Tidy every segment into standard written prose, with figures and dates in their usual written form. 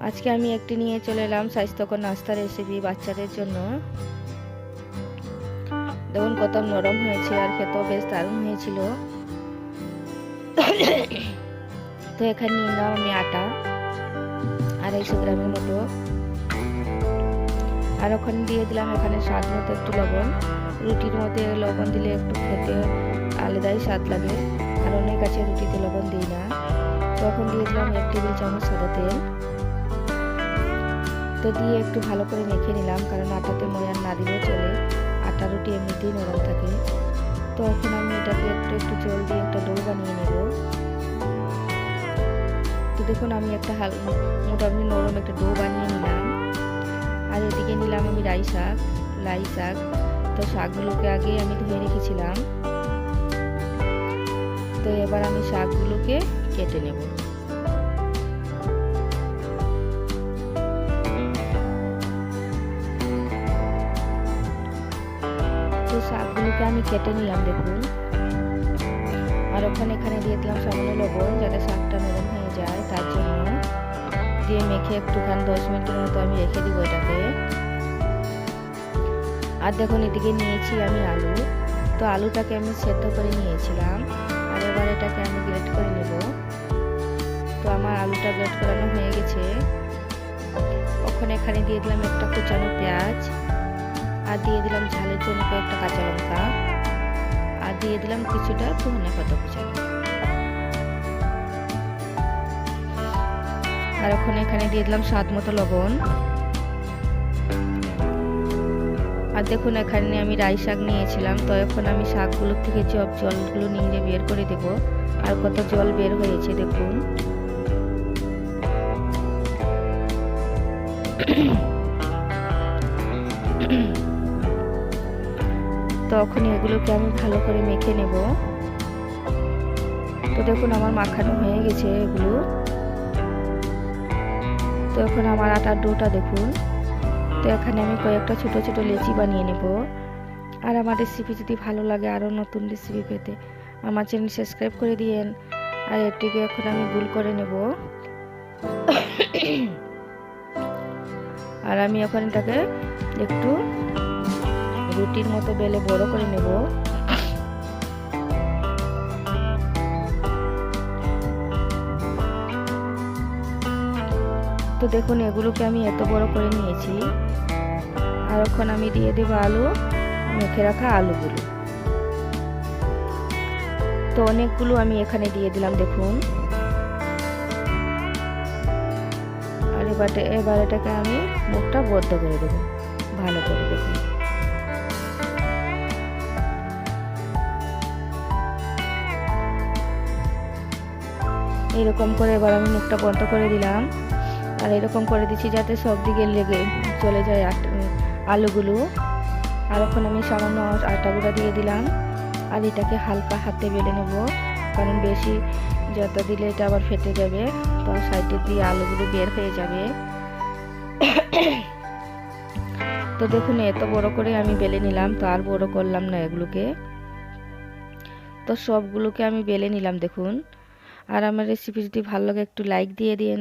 আজকে আমি একটি নিয়ে চলে এলাম স্বাস্থ্যকর নাস্তা রেসিপি বাচ্চাদের জন্য। দেখুন কত নরম হয়েছে আর খেতেও বেশ দারুণ হয়েছিল। তো এখানে নিয়ে নিলাম আমি আটা 250 গ্রামের মতো, আর ওখানে দিয়ে দিলাম এখানে স্বাদ মতো একটু লবণ। রুটির মধ্যে লবণ দিলে একটু খেতে আলাদাই স্বাদ লাগে, আর অনেক আছে রুটিতে লবণ দিই না। তখন দিয়ে দিলাম 1 টেবিল চামচ সাদা তেল। তো দিয়ে একটু ভালো করে মেখে নিলাম, কারণ আটাতে ময়ান না দিলেও চলে, আটা রুটি এমনিতেই নরম থাকে। তো এখন আমি এটাকে একটু একটু জল দিয়ে একটা ডো বানিয়ে নেব। তো দেখুন আমি একটা মোটামুটি নরম একটা ডো বানিয়ে নিলাম। আর এদিকে নিলাম আমি লাই শাক। তো শাকগুলোকে আগে আমি ধুয়ে রেখেছিলাম। তো এবার আমি শাকগুলোকে কেটে নেব। তো শাকগুলোকে আমি কেটে নিলাম দেখুন। আর এখানে দিয়ে দিলাম সামান্য লবণ, যাতে শাকটা নরম হয়ে যায়, তার জন্য দিয়ে মেখে একটুখানি 10 মিনিটের মতো আমি রেখে দিব এটাকে। আর দেখুন এদিকে নিয়েছি আমি আলু। তো আলুটাকে আমি সেদ্ধ করে নিয়েছিলাম, আর এবার এটাকে আমি গ্রেট করে নেব। তো আমার আলুটা গ্রেট করানো হয়ে গেছে। এখানে দিয়ে দিলাম একটা কুচানো পেঁয়াজ, আর দিয়ে দিলাম ঝালের জন্য কয়েকটা কাঁচা লঙ্কা, আর দিয়ে দিলাম কিছুটা ধনে পাতা কুচানো। আর এখানে দিয়ে দিলাম স্বাদ মতো লবণ। আর দেখুন এখানে আমি রাই শাক নিয়েছিলাম। তো এখন আমি শাকগুলো থেকে জলগুলো নিংড়ে বের করে দেব। আর কত জল বের হয়েছে দেখুন। তখন এগুলোকে আমি ভালো করে মেখে নেব। তো দেখুন আমার মাখানো হয়ে গেছে এগুলো। তো এখন আমার আটার ডোটা দেখুন। তো এখানে আমি কয়েকটা ছোট ছোট লেচি বানিয়ে নেব। আর আমার রেসিপি যদি ভালো লাগে, আরও নতুন রেসিপি পেতে আমার চ্যানেল সাবস্ক্রাইব করে দিয়েন। আর এটিকে এখন আমি গোল করে নেব। আর আমি এখন এটাকে একটু রুটির মতো বেলে বড় করে নেব। তো দেখুন এগুলোকে আমি এত বড় করে নিয়েছি। আর এখন আমি দিয়ে দেব আলু, মেখে রাখা আলুগুলো। তো অনেকগুলো আমি এখানে দিয়ে দিলাম দেখুন। আর এবার এটাকে আমি মুখটা বদ্ধ করে দেবো ভালো করে দেখুন। এরকম করে এবার আমি মুখটা বন্ধ করে দিলাম। আর এরকম করে দিচ্ছি যাতে সব দিকে লেগে চলে যায় আলুগুলো। আর এখন আমি সামান্য আটা গুঁড়া দিয়ে দিলাম। আর এটাকে হালকা হাতে বেলে নেব, কারণ বেশি যত দিলে এটা আবার ফেটে যাবে, তো সাইডে দিয়ে আলুগুলো বের হয়ে যাবে। তো দেখুন এত বড় করে আমি বেলে নিলাম, তো আর বড় করলাম না এগুলোকে। তো সবগুলোকে আমি বেলে নিলাম দেখুন। আর আমার রেসিপি যদি ভালো লাগে একটু লাইক দিয়ে দিন।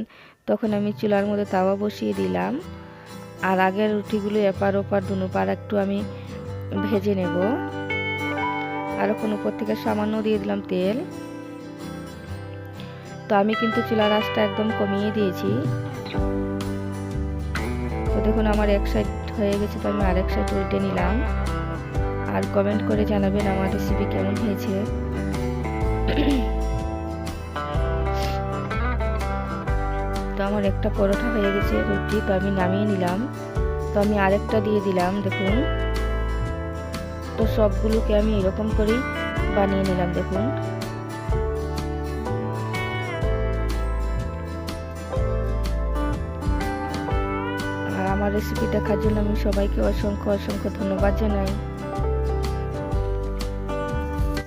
তখন আমি চুলার মধ্যে তাওয়া বসিয়ে দিলাম। আর আগের রুটিগুলো এপার ওপার দুনো পার একটু আমি ভেজে নেব। আর এখন উপর থেকে সামান্য দিয়ে দিলাম তেল। তো আমি কিন্তু চুলার আঁচটা একদম কমিয়ে দিয়েছি। তো দেখুন আমার এক সাইড হয়ে গেছে, তো আমি আরেক সাইড উল্টে নিলাম। আর কমেন্ট করে জানাবেন আমার রেসিপি কেমন হয়েছে। তো আমার একটা পরোটা হয়ে গেছে রুটি, তো আমি নামিয়ে নিলাম। তো আমি আরেকটা দিয়ে দিলাম দেখুন। তো সবগুলোকে আমি এরকম করেই বানিয়ে নিলাম দেখুন। আর আমার রেসিপি দেখার জন্য আমি সবাইকে অসংখ্য অসংখ্য ধন্যবাদ জানাই।